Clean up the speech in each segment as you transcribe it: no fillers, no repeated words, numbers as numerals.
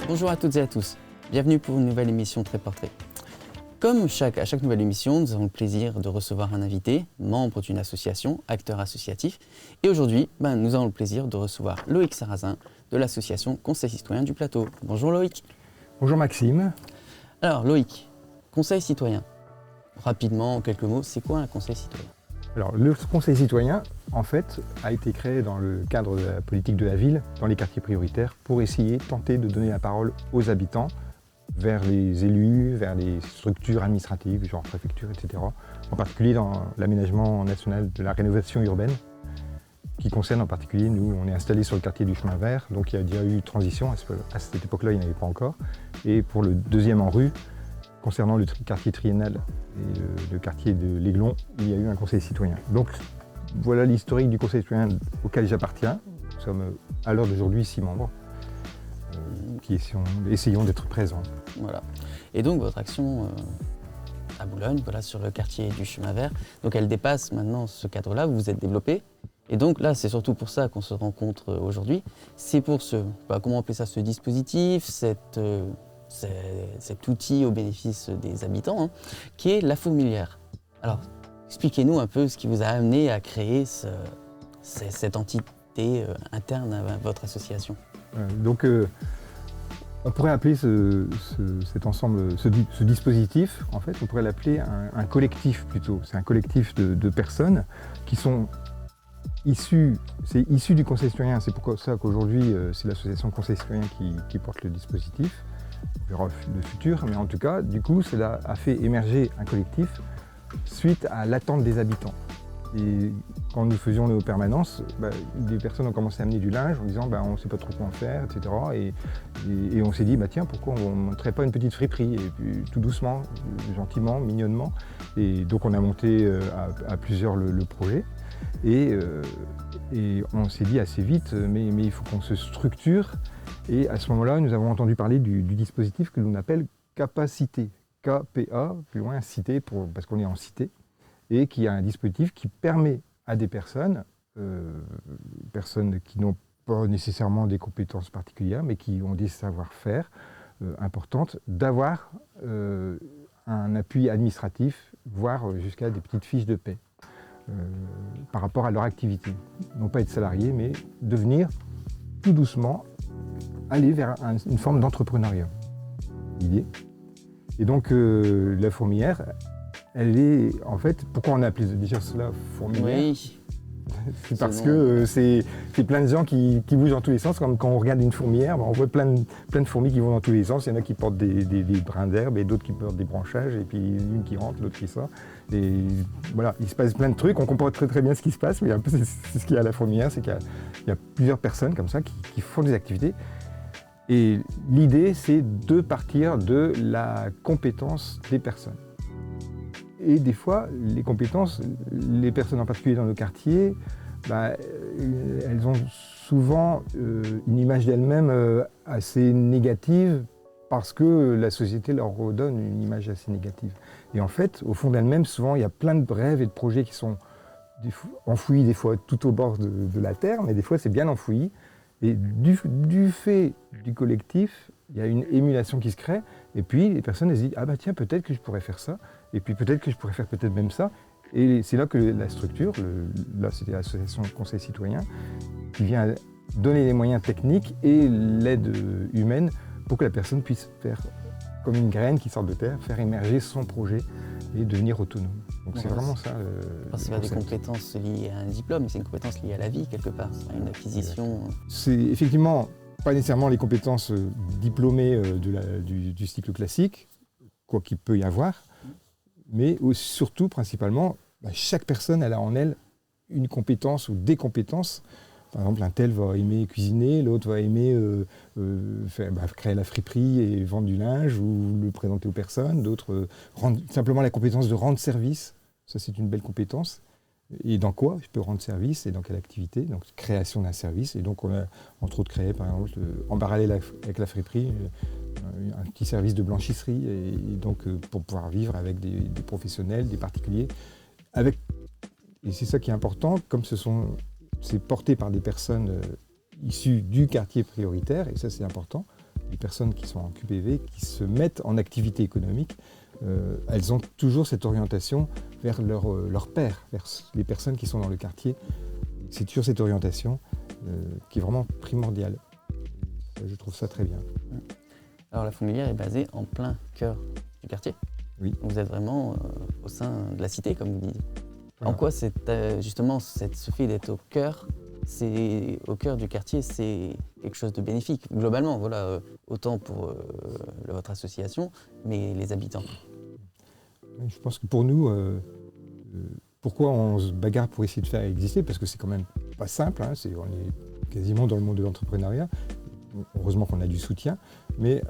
Bonjour à toutes et à tous, bienvenue pour une nouvelle émission Trait Portrait. Comme à chaque nouvelle émission, nous avons le plaisir de recevoir un invité, membre d'une association, acteur associatif. Et aujourd'hui, nous avons le plaisir de recevoir Loïc Sarrazin de l'association Conseil citoyen du Plateau. Bonjour Loïc. Bonjour Maxime. Alors Loïc, Conseil citoyen, rapidement en quelques mots, c'est quoi un Conseil citoyen ? Alors le Conseil citoyen, en fait, a été créé dans le cadre de la politique de la ville, dans les quartiers prioritaires, pour essayer, tenter de donner la parole aux habitants, vers les élus, vers les structures administratives, genre préfecture, etc. En particulier dans l'aménagement national de la rénovation urbaine, qui concerne en particulier, nous, on est installé sur le quartier du Chemin Vert, donc il y a déjà eu transition, à cette époque-là, il n'y en avait pas encore. Et pour le deuxième en rue, concernant le quartier triennal et le quartier de l'Aiglon, il y a eu un conseil citoyen. Donc voilà l'historique du conseil citoyen auquel j'appartiens. Nous sommes à l'heure d'aujourd'hui 6 membres qui essayons d'être présents. Voilà. Et donc votre action à Boulogne, voilà, sur le quartier du Chemin Vert, donc elle dépasse maintenant ce cadre-là, vous vous êtes développé. Et donc là, c'est surtout pour ça qu'on se rencontre aujourd'hui. C'est pour comment appeler ça, ce dispositif, cet outil au bénéfice des habitants, qui est la fourmilière. Alors, expliquez-nous un peu ce qui vous a amené à créer cette entité interne à votre association. On pourrait appeler cet ensemble, ce dispositif, en fait, on pourrait l'appeler un collectif plutôt. C'est un collectif de personnes qui sont issues du Conseil citoyen. C'est pour ça qu'aujourd'hui, c'est l'association Conseil citoyen qui porte le dispositif. On verra le futur, mais en tout cas, du coup, cela a fait émerger un collectif suite à l'attente des habitants. Et quand nous faisions nos permanences, des personnes ont commencé à amener du linge en disant on ne sait pas trop quoi en faire, etc. Et on s'est dit tiens, pourquoi on ne monterait pas une petite friperie, et puis tout doucement, gentiment, mignonnement. Et donc on a monté à plusieurs le projet. Et on s'est dit assez vite, mais il faut qu'on se structure. Et à ce moment-là, nous avons entendu parler du dispositif que l'on appelle Capacité. K-P-A, plus loin, cité, parce qu'on est en cité. Et qui a un dispositif qui permet à des personnes qui n'ont pas nécessairement des compétences particulières, mais qui ont des savoir-faire importantes, d'avoir un appui administratif, voire jusqu'à des petites fiches de paie par rapport à leur activité. Non pas être salarié, mais devenir tout doucement, aller vers une forme d'entrepreneuriat. L'idée. Et donc la fourmilière, elle est, en fait, pourquoi on a appelé déjà cela fourmilière ? Oui. C'est parce que c'est plein de gens qui bougent dans tous les sens. Comme quand on regarde une fourmilière, on voit plein de fourmis qui vont dans tous les sens. Il y en a qui portent des brins d'herbe et d'autres qui portent des branchages, et puis une qui rentre, l'autre qui sort. Et voilà, il se passe plein de trucs. On comprend très très bien ce qui se passe, mais un peu c'est ce qu'il y a à la fourmilière, c'est qu'il y a plusieurs personnes comme ça qui font des activités. Et l'idée, c'est de partir de la compétence des personnes. Et des fois, les compétences, les personnes en particulier dans nos quartiers, elles ont souvent une image d'elles-mêmes assez négative parce que la société leur redonne une image assez négative. Et en fait, au fond d'elles-mêmes, souvent, il y a plein de rêves et de projets qui sont enfouis des fois tout au bord de la terre, mais des fois, c'est bien enfoui. Et du fait du collectif, il y a une émulation qui se crée, et puis les personnes elles se disent tiens, peut-être que je pourrais faire ça, et puis peut-être que je pourrais faire peut-être même ça. Et c'est là que la structure, là c'était l'association Conseil citoyen, qui vient donner les moyens techniques et l'aide humaine pour que la personne puisse faire, comme une graine qui sort de terre, faire émerger son projet et devenir autonome. Donc c'est vraiment ça. C'est pas des compétences liées à un diplôme, c'est une compétence liée à la vie quelque part, à une acquisition. C'est effectivement pas nécessairement les compétences diplômées du cycle classique, quoi qu'il peut y avoir, mais surtout, principalement, chaque personne elle a en elle une compétence ou des compétences. Par exemple, un tel va aimer cuisiner, l'autre va aimer créer la friperie et vendre du linge ou le présenter aux personnes. D'autres simplement la compétence de rendre service. Ça, c'est une belle compétence. Et dans quoi je peux rendre service et dans quelle activité ? Donc, création d'un service. Et donc, on a entre autres créé, par exemple, en parallèle avec la friperie, un petit service de blanchisserie. Et donc, pour pouvoir vivre avec des professionnels, des particuliers. Et c'est ça qui est important, comme c'est porté par des personnes issues du quartier prioritaire, et ça c'est important, les personnes qui sont en QPV, qui se mettent en activité économique, elles ont toujours cette orientation vers leur pairs, vers les personnes qui sont dans le quartier. C'est toujours cette orientation qui est vraiment primordiale. Je trouve ça très bien. Alors la fourmilière est basée en plein cœur du quartier. Oui. Donc vous êtes vraiment au sein de la cité, comme vous dites. Voilà. En quoi justement ce fait d'être au cœur du quartier, c'est quelque chose de bénéfique globalement, voilà, autant pour votre association, mais les habitants. Je pense que pour nous, pourquoi on se bagarre pour essayer de faire exister, parce que c'est quand même pas simple, hein, on est quasiment dans le monde de l'entrepreneuriat, heureusement qu'on a du soutien, mais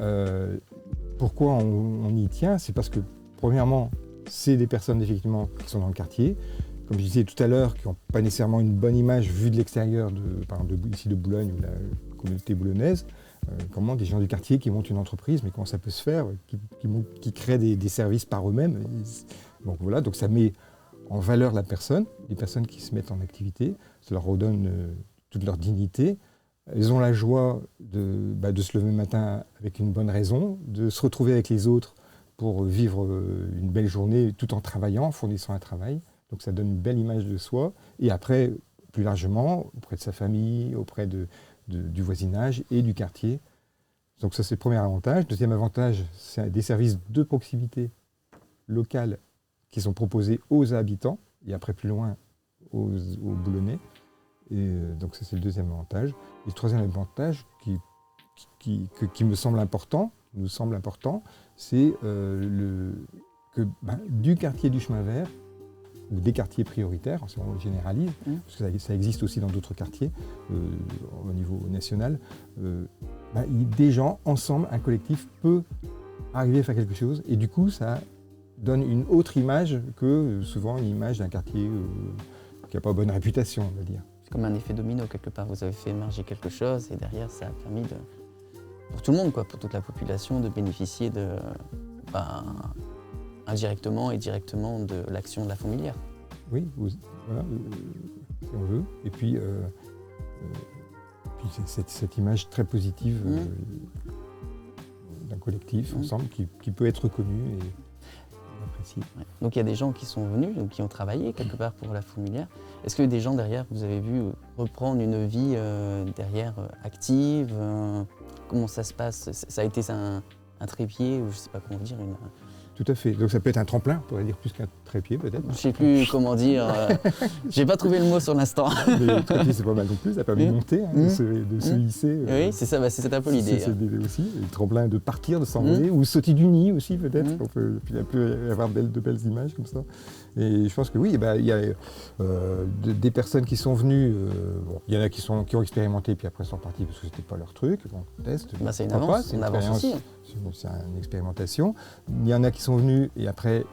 pourquoi on y tient, c'est parce que premièrement, c'est des personnes effectivement qui sont dans le quartier, comme je disais tout à l'heure, qui n'ont pas nécessairement une bonne image vue de l'extérieur, ici de Boulogne ou de la communauté boulonnaise. Comment des gens du quartier qui montent une entreprise, mais comment ça peut se faire, qui créent des services par eux-mêmes. Donc voilà, donc ça met en valeur la personne, les personnes qui se mettent en activité, ça leur redonne toute leur dignité. Elles ont la joie de se lever le matin avec une bonne raison, de se retrouver avec les autres pour vivre une belle journée tout en travaillant, en fournissant un travail. Donc ça donne une belle image de soi. Et après, plus largement, auprès de sa famille, auprès du voisinage et du quartier. Donc ça, c'est le premier avantage. Deuxième avantage, c'est des services de proximité locale qui sont proposés aux habitants et après plus loin aux Boulonnais. Et donc ça, c'est le deuxième avantage. Et le troisième avantage qui me semble important, c'est que du quartier du chemin vert, ou des quartiers prioritaires, si on généralise, parce que ça existe aussi dans d'autres quartiers au niveau national, des gens ensemble, un collectif peut arriver à faire quelque chose et du coup ça donne une autre image que souvent une image d'un quartier qui n'a pas bonne réputation, on va dire. C'est comme un effet domino quelque part, vous avez fait émerger quelque chose et derrière ça a permis pour tout le monde, pour toute la population, de bénéficier indirectement et directement de l'action de la fourmilière. Oui, voilà, si on veut. Et puis c'est cette image très positive d'un collectif ensemble qui peut être reconnu et apprécié. Ouais. Donc il y a des gens qui sont venus, donc qui ont travaillé quelque part pour la fourmilière. Est-ce que des gens derrière, vous avez vu reprendre une vie derrière active comment ça se passe? Ça a été un trépied, ou je ne sais pas comment dire, Tout à fait. Donc ça peut être un tremplin, on pourrait dire plus qu'un trépied peut-être. Je ne sais plus comment dire. J'ai pas trouvé le mot sur l'instant. Mais le trépied c'est pas mal non plus, ça permet de monter, de se hisser. Oui, c'est ça, c'est un peu l'idée. C'est l'idée aussi. Le tremplin de partir, de s'envoler, ou sauter du nid aussi peut-être. Il peut y avoir de belles images comme ça. Et je pense que oui, il y a des personnes qui sont venues, il y en a qui ont expérimenté puis après sont partis parce que c'était pas leur truc. Bon, test. C'est une avance, aussi. C'est une expérimentation. Il y en a qui sont venus et après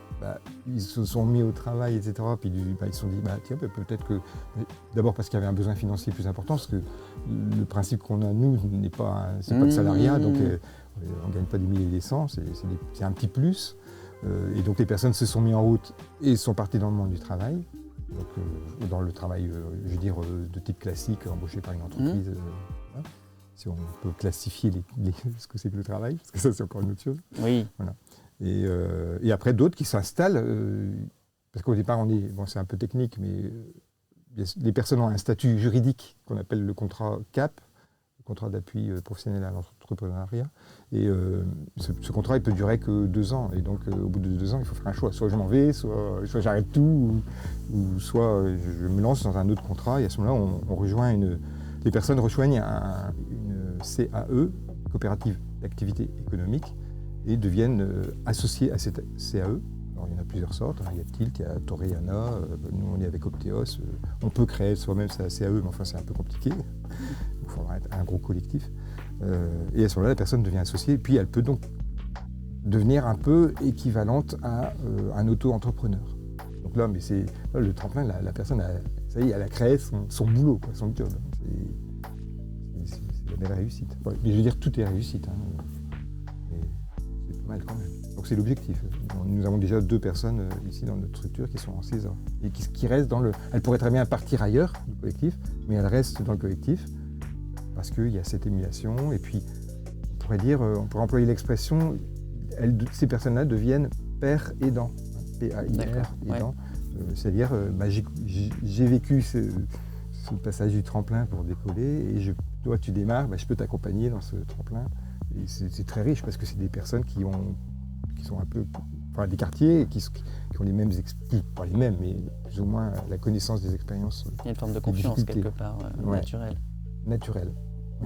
ils se sont mis au travail, etc. Puis ils se sont dit, tiens, peut-être que, d'abord parce qu'il y avait un besoin financier plus important, parce que le principe qu'on a, nous, c'est pas de salariat, donc on ne gagne pas des milliers et des cents, c'est un petit plus. Et donc les personnes se sont mis en route et sont parties dans le monde du travail, donc dans le travail, je veux dire, de type classique, embauché par une entreprise. Voilà. Si on peut classifier ce que c'est que le travail, parce que ça c'est encore une autre chose. Oui. Voilà. Et après d'autres qui s'installent, parce qu'au départ c'est un peu technique, mais les personnes ont un statut juridique qu'on appelle le contrat CAP, le contrat d'appui professionnel à l'entrepreneuriat. Et ce contrat il peut durer que 2 ans. Et donc au bout de 2 ans, il faut faire un choix. Soit je m'en vais, soit j'arrête tout, ou soit je me lance dans un autre contrat. Et à ce moment-là, les personnes rejoignent une CAE, coopérative d'activité économique, et deviennent associés à cette CAE. Alors, il y en a plusieurs sortes, il y a Tilt, il y a Torreana, nous on est avec Opteos, on peut créer soi-même sa CAE, mais enfin c'est un peu compliqué, il faudra être un gros collectif. Et à ce moment-là, la personne devient associée, et puis elle peut donc devenir un peu équivalente à un auto-entrepreneur. Donc là, le tremplin, la personne, ça y est, elle a créé son boulot, son job. C'est la belle réussite. Ouais, mais je veux dire, tout est réussite. C'est pas mal quand même. Donc c'est l'objectif. Nous avons déjà 2 personnes ici dans notre structure qui sont en CESA et qui restent dans le... Elles pourraient très bien partir ailleurs du collectif, mais elles restent dans le collectif parce qu'il y a cette émulation et puis on pourrait pourrait dire, on pourrait employer l'expression, ces personnes-là deviennent pères aidants, P-A-I-R, aidants. C'est-à-dire, j'ai vécu ce passage du tremplin pour décoller et toi tu démarres, je peux t'accompagner dans ce tremplin. Et c'est très riche parce que c'est des personnes qui sont un peu, enfin des quartiers qui ont les mêmes, pas les mêmes, mais plus ou moins la connaissance des expériences. Il y a une forme de confiance quelque part naturelle. Naturelle. Mmh.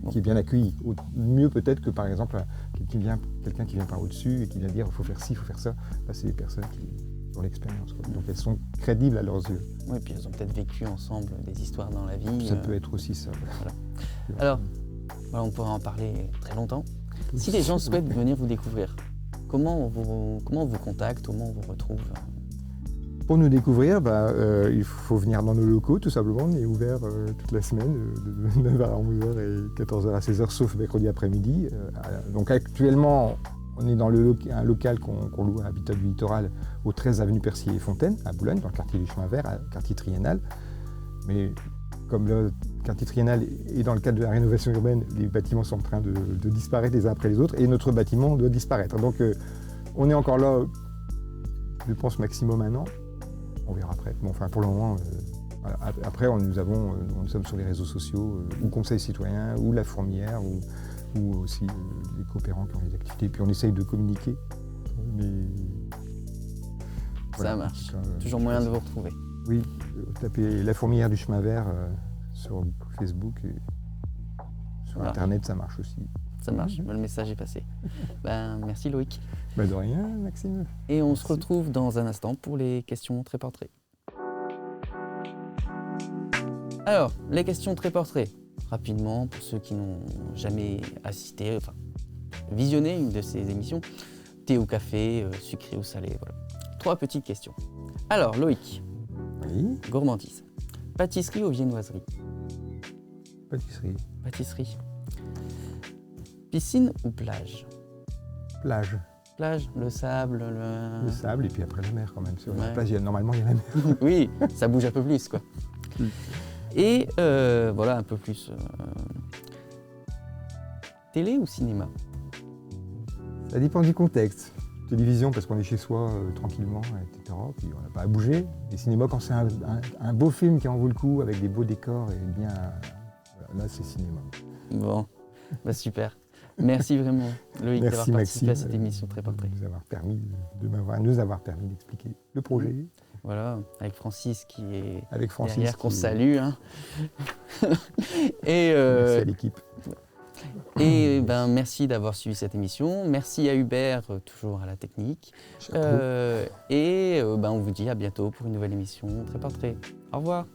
Bon. Qui est bien accueillie. Mieux peut-être que par exemple quelqu'un qui vient par au-dessus et qui vient dire il faut faire ci, il faut faire ça. Là, c'est des personnes qui ont l'expérience. Donc elles sont crédibles à leurs yeux. Oui, puis elles ont peut-être vécu ensemble des histoires dans la vie. Ça peut être aussi ça. Voilà. Alors, on pourrait en parler très longtemps. Si les gens souhaitent venir vous découvrir, comment on vous contacte, comment on vous retrouve? Pour nous découvrir, il faut venir dans nos locaux, tout simplement. On est ouvert toute la semaine, de 9h à 11h et 14h à 16h, sauf mercredi après-midi. Donc actuellement, on est dans un local qu'on loue à Habitat du Littoral, au 13 avenue Percier et Fontaine, à Boulogne, dans le quartier du Chemin Vert, quartier triennal. Mais comme le quartier triennal est dans le cadre de la rénovation urbaine, les bâtiments sont en train de disparaître les uns après les autres, et notre bâtiment doit disparaître. Donc on est encore là, je pense, maximum 1 an. On verra après. Bon, enfin, pour le moment, voilà. Après, nous sommes sur les réseaux sociaux, ou Conseil citoyen, ou La Fourmière, ou aussi les coopérants qui ont les activités. Puis on essaye de communiquer. Mais voilà, ça marche. Toujours moyen de vous retrouver. Oui, tapez La Fourmière du Chemin Vert sur Facebook et sur Internet, ça marche aussi. Ça marche, le message est passé. Merci Loïc. De rien, Maxime. Et on se retrouve dans un instant pour les questions très portraits. Alors, les questions très portraits. Rapidement, pour ceux qui n'ont jamais assisté, visionné une de ces émissions, thé ou café, sucré ou salé, voilà. 3 petites questions. Alors, Loïc. Oui. Gourmandise. Pâtisserie ou viennoiserie? Pâtisserie. Pâtisserie. Piscine ou plage? Plage. Plage, le sable, Le sable et puis après la mer quand même. Sur la plage, normalement, il y a la mer. Oui, ça bouge un peu plus, quoi. Et voilà, un peu plus. Télé ou cinéma? Ça dépend du contexte. Télévision, parce qu'on est chez soi tranquillement, etc. Puis on n'a pas à bouger. Et cinéma, quand c'est un beau film qui en vaut le coup, avec des beaux décors et bien. Voilà, là, c'est cinéma. Bon, super. Merci vraiment, Loïc, d'avoir participé à cette émission très portrait. Nous avoir permis d'expliquer le projet. Voilà, avec Francis qui est Francis derrière, qu'on salue. Hein. Et merci à l'équipe. Et merci d'avoir suivi cette émission. Merci à Hubert, toujours à la technique. Et on vous dit à bientôt pour une nouvelle émission très portrait. Au revoir.